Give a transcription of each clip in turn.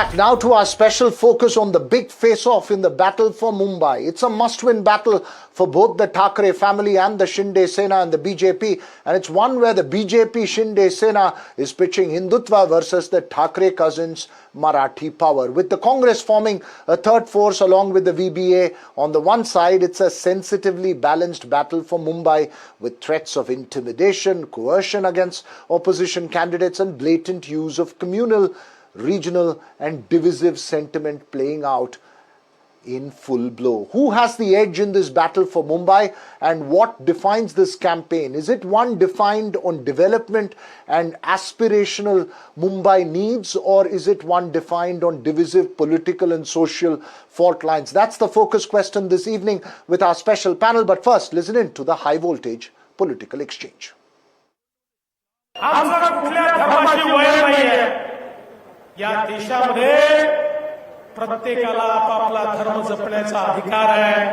Now to our special focus on the big face-off in the battle for Mumbai. It's a must-win battle for both the Thackeray family and the Shinde Sena and the BJP. And it's one where the BJP Shinde Sena is pitching Hindutva versus the Thackeray cousins Marathi power. With the Congress forming a third force along with the VBA on the one side, it's a sensitively balanced battle for Mumbai with threats of intimidation, coercion against opposition candidates and blatant use of communal, regional and divisive sentiment playing out in full blow. Who has the edge in this battle for Mumbai and what defines this campaign? Is it one defined on development and aspirational Mumbai needs, or is it one defined on divisive political and social fault lines? That's the focus question this evening with our special panel. But first, listen in to the high voltage political exchange. या देशामध्ये प्रत्येकाला आपापला धर्म जपण्याचा अधिकार आहे,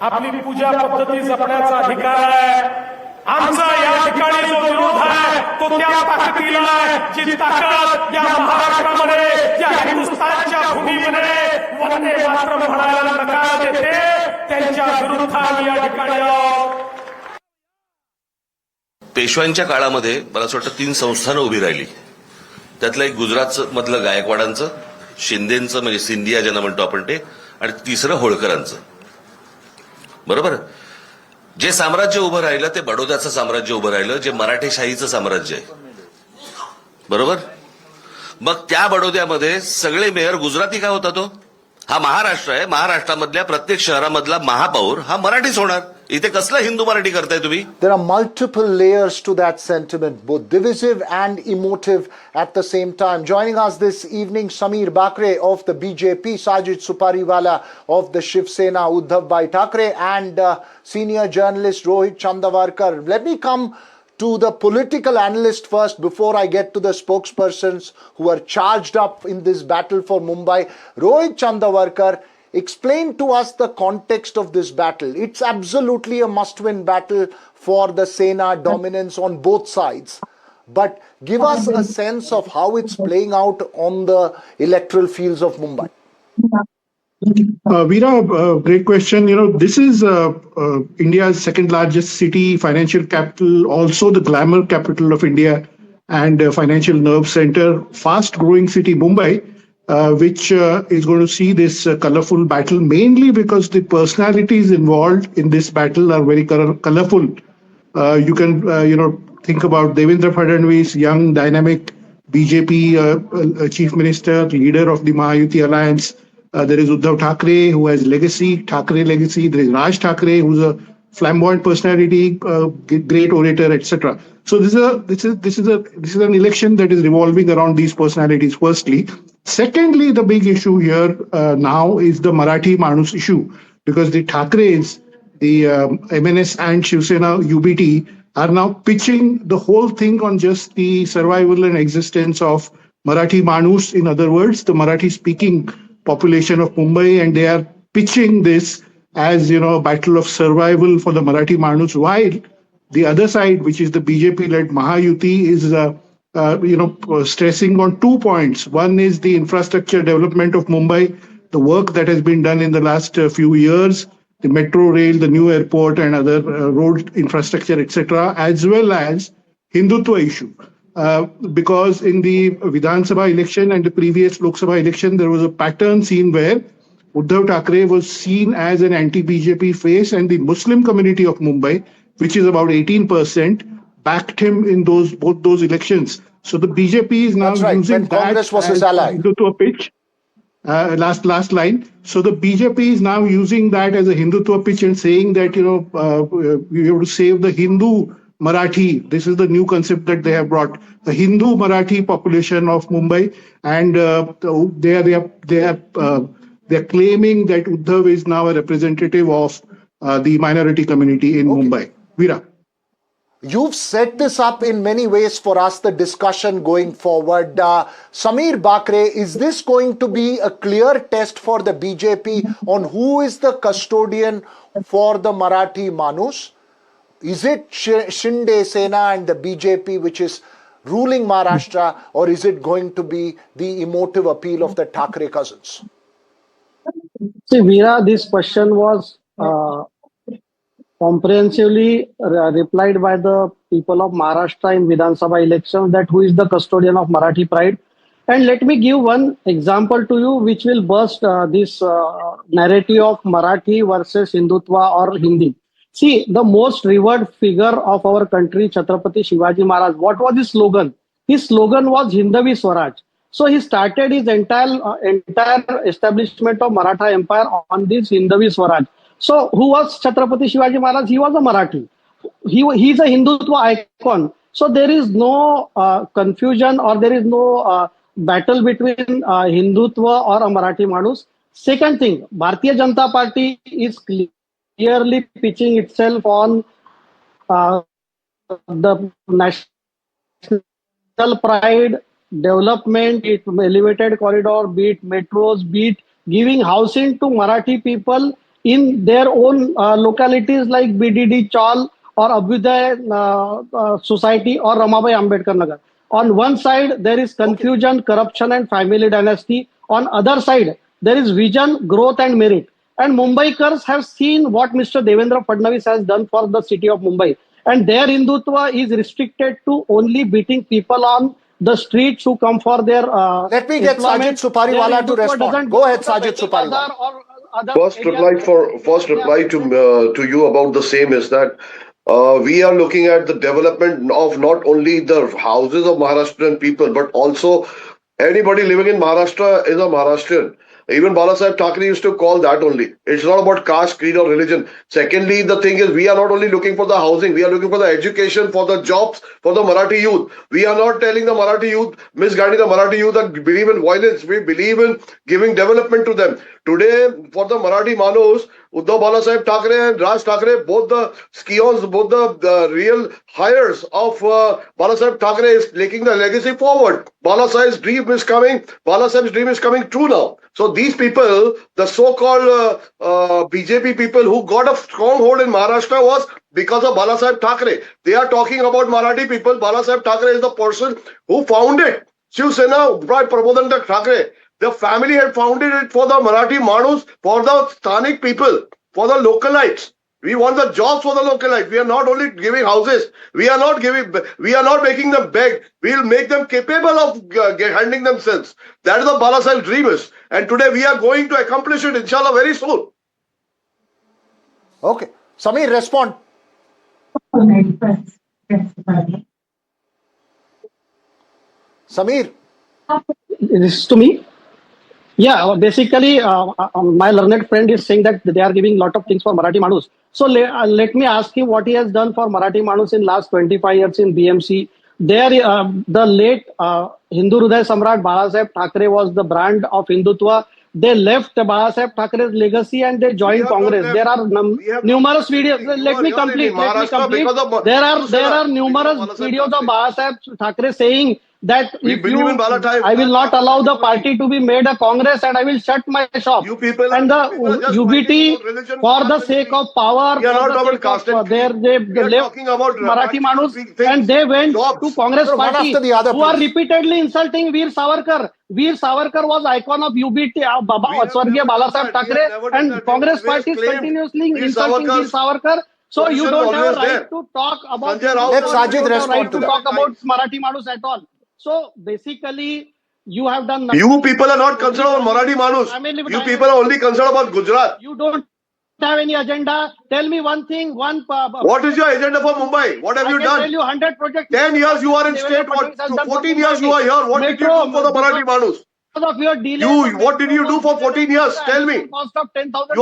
आपली पूजा पद्धती जपण्याचा अधिकार आहे. आमचा या ठिकाणी जो विरोध आहे तो त्या ताकदीला आहे जी ताकद या महाराष्ट्रामध्ये या हिंदुस्थानच्या भूमीमध्ये वंदे मातरम म्हणायला नकार देते त्यांच्या विरुद्ध आम्ही या ठिकाणी आहोत. पेशव्यांच्या काळामध्ये मला असं वाटतं 3 संस्थानं उभी राहिली. त्यातलं एक गुजरात मधलं गायकवाडांचं, शिंदेचं म्हणजे सिंधिया ज्यांना म्हणतो आपण ते, आणि तिसरं होळकरांचं. बरोबर. जे साम्राज्य उभं राहिलं ते बडोद्याचं साम्राज्य उभं राहिलं, जे मराठेशाहीचं साम्राज्य आहे. बरोबर. मग त्या बडोद्यामध्ये सगळे मेयर गुजराती का होता? तो हा महाराष्ट्र आहे, महाराष्ट्रामधल्या प्रत्येक शहरामधला महापौर हा मराठीच होणार. इथे कसला हिंदू मराठी करताय तुम्ही? There are multiple layers to that sentiment, both divisive and emotive at the same time. Joining us this evening, Sameer Bakre of the BJP, Sajid Supariwala of the Shiv Sena, Uddhav Bhai Thackeray, and senior journalist Rohit Chandavarkar. Let me come to the political analyst first before I get to the spokespersons who are charged up in this battle for Mumbai. Rohit Chandavarkar, explain to us the context of this battle. It's absolutely a must-win battle for the Sena dominance on both sides. But give us a sense of how it's playing out on the electoral fields of Mumbai. Veera, great question. You know, this is India's second largest city, financial capital, also the glamour capital of India and financial nerve center, fast growing city Mumbai. Which is going to see this colorful battle, mainly because the personalities involved in this battle are very colorful. You can, think about Devendra Fadnavis, young, dynamic BJP chief minister, leader of the Mahayuti alliance. There is Uddhav Thackeray, who has Thackeray legacy. There is Raj Thackeray, who's a flamboyant personality, great orator, etc. So this is an election that is revolving around these personalities. Firstly, secondly, the big issue here now is the Marathi Manoos issue, because the Thackerays, the MNS and Shiv Sena UBT are now pitching the whole thing on just the survival and existence of Marathi Manoos. In other words, the Marathi-speaking population of Mumbai, and they are pitching this as, a battle of survival for the Marathi Manoos, while the other side, which is the BJP-led Mahayuti, is stressing on 2 points. One is the infrastructure development of Mumbai, the work that has been done in the last few years, the metro rail, the new airport and other road infrastructure, etc., as well as Hindutva issue. Because in the Vidhan Sabha election and the previous Lok Sabha election, there was a pattern seen where Uddhav Thackeray was seen as an anti-BJP face, and the Muslim community of Mumbai, which is about 18%, backed him in both those elections. So the BJP is now using that Congress was his ally. Hindutva pitch. Last line. So the BJP is now using that as a Hindutva pitch and saying that, we have to save the Hindu Marathi. This is the new concept that they have brought. The Hindu Marathi population of Mumbai, and they're claiming that Uddhav is now a representative of the minority community in Mumbai. Veera. You've set this up in many ways for us, the discussion going forward. Sameer Bakre, is this going to be a clear test for the BJP on who is the custodian for the Marathi Manoos? Is it Shinde Sena and the BJP which is ruling Maharashtra, or is it going to be the emotive appeal of the Thackeray cousins? See, Veera, this question was comprehensively replied by the people of Maharashtra in Vidhan Sabha elections, that who is the custodian of Marathi pride. And let me give one example to you which will burst this narrative of Marathi versus Hindutva or Hindi. See, the most revered figure of our country, Chhatrapati Shivaji Maharaj, what was his slogan? His slogan was Hindavi Swaraj. So he started his entire establishment of Maratha Empire on this Hindavi Swaraj. So who was Chhatrapati Shivaji Maharaj? He was a Marathi. He is a Hindutva icon. So there is no confusion, or there is no battle between Hindutva or a Marathi Manoos. Second thing, Bharatiya Janata Party is clearly pitching itself on the national pride, development, be it elevated corridor, be it metros, be it giving housing to Marathi people in their own localities like BDD Chaul or Abhyuday Society or Ramabai Ambedkar Nagar. On one side, there is confusion, corruption and family dynasty. On other side, there is vision, growth and merit. And Mumbaikars have seen what Mr. Devendra Fadnavis has done for the city of Mumbai. And their Hindutva is restricted to only beating people on the streets who come for their Let me get Sajid Supariwala to respond. Go ahead, Sajid Supariwala. First reply to you about the same is that we are looking at the development of not only the houses of Maharashtrian people, but also anybody living in Maharashtra is a Maharashtrian. Even Balasaheb Thackeray used to call that only. It's not about caste, creed or religion. Secondly, the thing is we are not only looking for the housing, we are looking for the education, for the jobs, for the Marathi youth. We are not telling the Marathi youth, misguiding the Marathi youth that believe in violence. We believe in giving development to them. Today, for the Marathi Manoos, Uddhav Balasaheb Thackeray and Raj Thackeray, both the scions, both the real hires of Balasaheb Thackeray is taking the legacy forward. Balasaheb's dream is coming true now. So these people, the so-called BJP people who got a stronghold in Maharashtra was because of Balasaheb Thackeray. They are talking about Marathi people. Balasaheb Thackeray is the person who founded Shiv Sena by Prabodhan Thackeray. The family had founded it for the Marathi Manoos, for the Sthanik people, for the localites. We want the jobs for the localites. We are not only giving houses. We are not making them beg. We'll make them capable of handling themselves. That is the Balasaheb's dream is. And today we are going to accomplish it, inshallah, very soon. Okay. Samir, respond. Samir. This is to me. Yeah, basically, my learned friend is saying that they are giving a lot of things for Marathi Manoos. So let me ask him what he has done for Marathi Manoos in last 25 years in BMC. There, the late Hindu Hriday Samrat Balasaheb Thackeray was the brand of Hindutva. They left Balasaheb Thackeray's legacy and they joined Congress. There are numerous videos. Let me complete. There are numerous videos of Balasaheb Thackeray saying that I will not allow the party to be made a Congress and I will shut my shop. And the UBT, for the sake of power, they left Marathi Manoos and they went to Congress party who are repeatedly insulting Veer Savarkar. Veer Savarkar was icon of UBT, Swargya Balasaheb Thackeray, and Congress party is continuously insulting Veer Savarkar. So you don't have a right to talk about Marathi Manoos at all. So basically, you have done nothing. You people are not concerned about Marathi Manoos. You people are only concerned about Gujarat. You don't have any agenda. Tell me one thing. What is your agenda for Mumbai? What have you done? I can tell you 100 projects. 10 years you are in state. 14 years you are here. What did you do for the Marathi Manoos? What did you do for 14 years? Tell me. You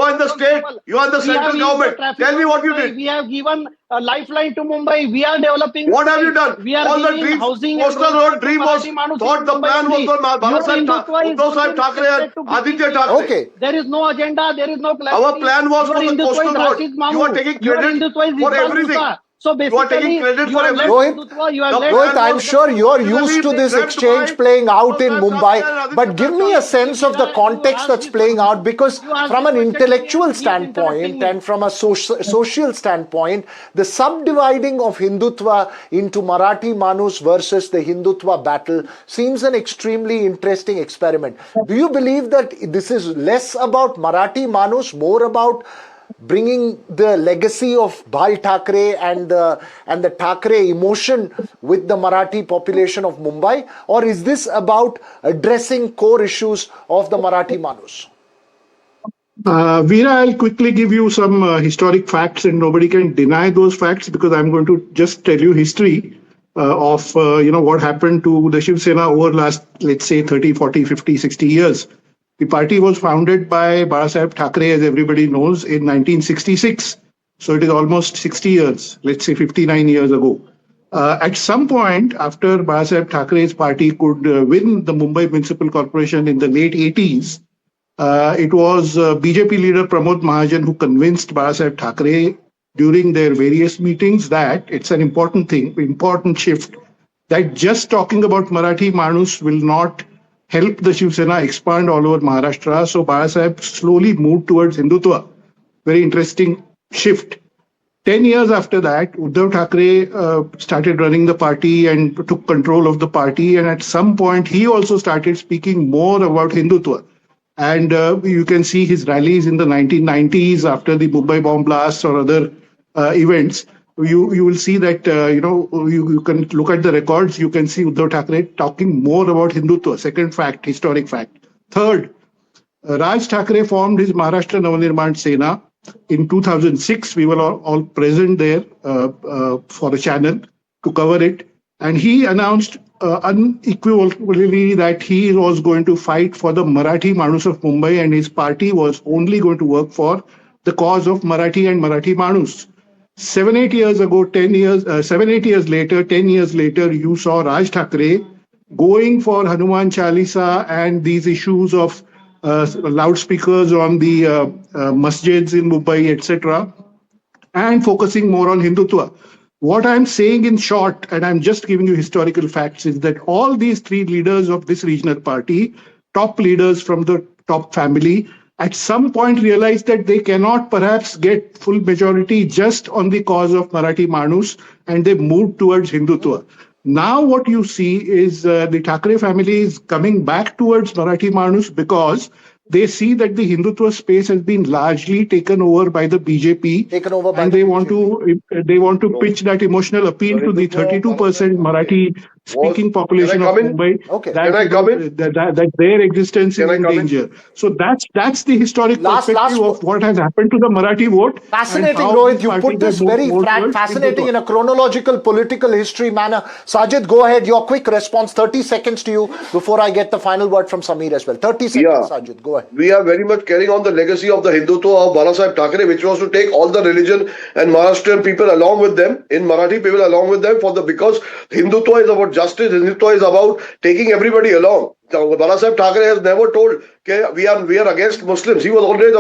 are in the state. You are in the central government. Tell me what you did. We have given a lifeline to Mumbai. We are developing. What have you done? We are all the dreams. Coastal road dream was thought the plan was for Balasaheb Thackeray and Aditya Thackeray. Okay. There is no agenda. There is no plan. Our plan was for the coastal road. You are taking credit for everything. So You are taking basically, credit you for have left everything. Hindutva, you have The left. Rohit, I'm sure you're Similarly, used to they this claimed exchange by playing out in Prasad Mumbai, Thakur and but give me a sense of the context that's playing out, because from an intellectual standpoint and from a social standpoint, the subdividing of Hindutva into Marathi Manus versus the Hindutva battle seems an extremely interesting experiment. Do you believe that this is less about Marathi Manus, more about bringing the legacy of Bhai Thackeray and the Thackeray emotion with the Marathi population of Mumbai, or is this about addressing core issues of the Marathi Manus? Veera, I'll quickly give you some historic facts, and nobody can deny those facts because I'm going to just tell you history of what happened to the Shiv Sena over last, let's say, 30, 40, 50, 60 years. The party was founded by Barasaheb Thackeray, as everybody knows, in 1966. So it is almost 60 years, let's say 59 years ago. At some point, after Barasaheb Thackeray's party could win the Mumbai Municipal Corporation in the late 80s, it was BJP leader Pramod Mahajan who convinced Barasaheb Thackeray during their various meetings that it's an important thing, important shift, that just talking about Marathi Manus will not help the Shiv Sena expand all over Maharashtra. So Barasaheb slowly moved towards Hindutva. Very interesting shift. 10 years after that, Uddhav Thackeray started running the party and took control of the party. And at some point, he also started speaking more about Hindutva. And you can see his rallies in the 1990s after the Mumbai bomb blasts or other events. You will see that, you can look at the records. You can see Uddhav Thackeray talking more about Hindutva. Second fact, historic fact. Third, Raj Thackeray formed his Maharashtra Navnirman Sena in 2006. We were all present there for a channel to cover it. And he announced unequivocally that he was going to fight for the Marathi Manus of Mumbai, and his party was only going to work for the cause of Marathi and Marathi Manus. 7-8 years ago, 10 years later, you saw Raj Thackeray going for Hanuman Chalisa and these issues of loudspeakers on the masjids in Mumbai, etc., and focusing more on Hindutva. What I'm saying in short, and I'm just giving you historical facts, is that all these three leaders of this regional party, top leaders from the top family, at some point realized that they cannot perhaps get full majority just on the cause of Marathi Manus, and they moved towards Hindutva. Now what you see is the Thackeray family is coming back towards Marathi Manus because they see that the Hindutva space has been largely taken over by the BJP, and they want to pitch that emotional appeal to the 32% Marathi-speaking population of Mumbai that their existence is in danger. So that's the historic perspective of what has happened to the Marathi vote. Fascinating, Rohit. You put this very fascinating in a chronological political history manner. Sajid, go ahead. Your quick response. 30 seconds to you before I get the final word from Sameer as well. 30 seconds, Sajid. Go ahead. We are very much carrying on the legacy of the Hindutva of Barasaheb Thackeray, which was to take all the religion and Maharashtrian people along with them, in Marathi people along with them, because Hindutva is about justice, Hindutva is about taking everybody along. Barasaheb Thackeray has never told we are against Muslims. He was always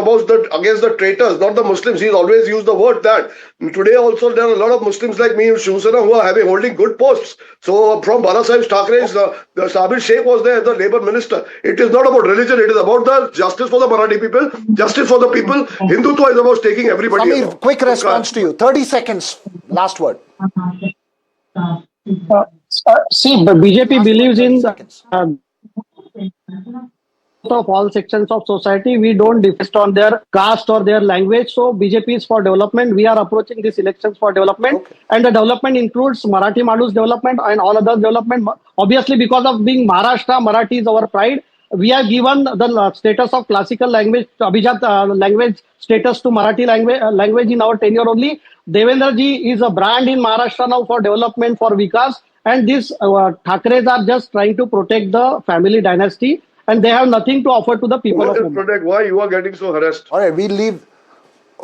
against the traitors, not the Muslims. He's always used the word that. Today also there are a lot of Muslims like me in Shiv Sena who are holding good posts. So from Barasaheb Thackeray's, the Sabir Sheikh was there, the Labour Minister. It is not about religion. It is about the justice for the Marathi people, justice for the people. Hindutva is about taking everybody Sameer, along. quick response to you. 30 seconds. Last word. See, the BJP believes in Seconds. of all sections of society. We don't differ on their caste or their language. So BJP is for development. We are approaching these elections for development, and the development includes Marathi Manus development and all other development. Obviously, because of being Maharashtra, Marathi is our pride. We have given the status of classical language, Abhijat language status to Marathi language in our tenure only. Devendra ji is a brand in Maharashtra now for development, for Vikas. And these Thackerays are just trying to protect the family dynasty, and they have nothing to offer to the people of Mumbai. Why you are getting so harassed? All right, we'll leave.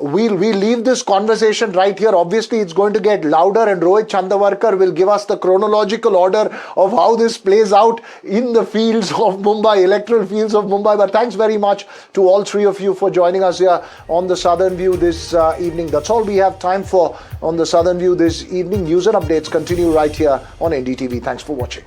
we'll leave this conversation right here. Obviously, it's going to get louder, and Rohit Chandavarkar will give us the chronological order of how this plays out in the fields of Mumbai, electoral fields of Mumbai. But thanks very much to all three of you for joining us here on the Southern View this evening. That's all we have time for on the Southern View this evening. News and updates continue right here on NDTV. Thanks for watching.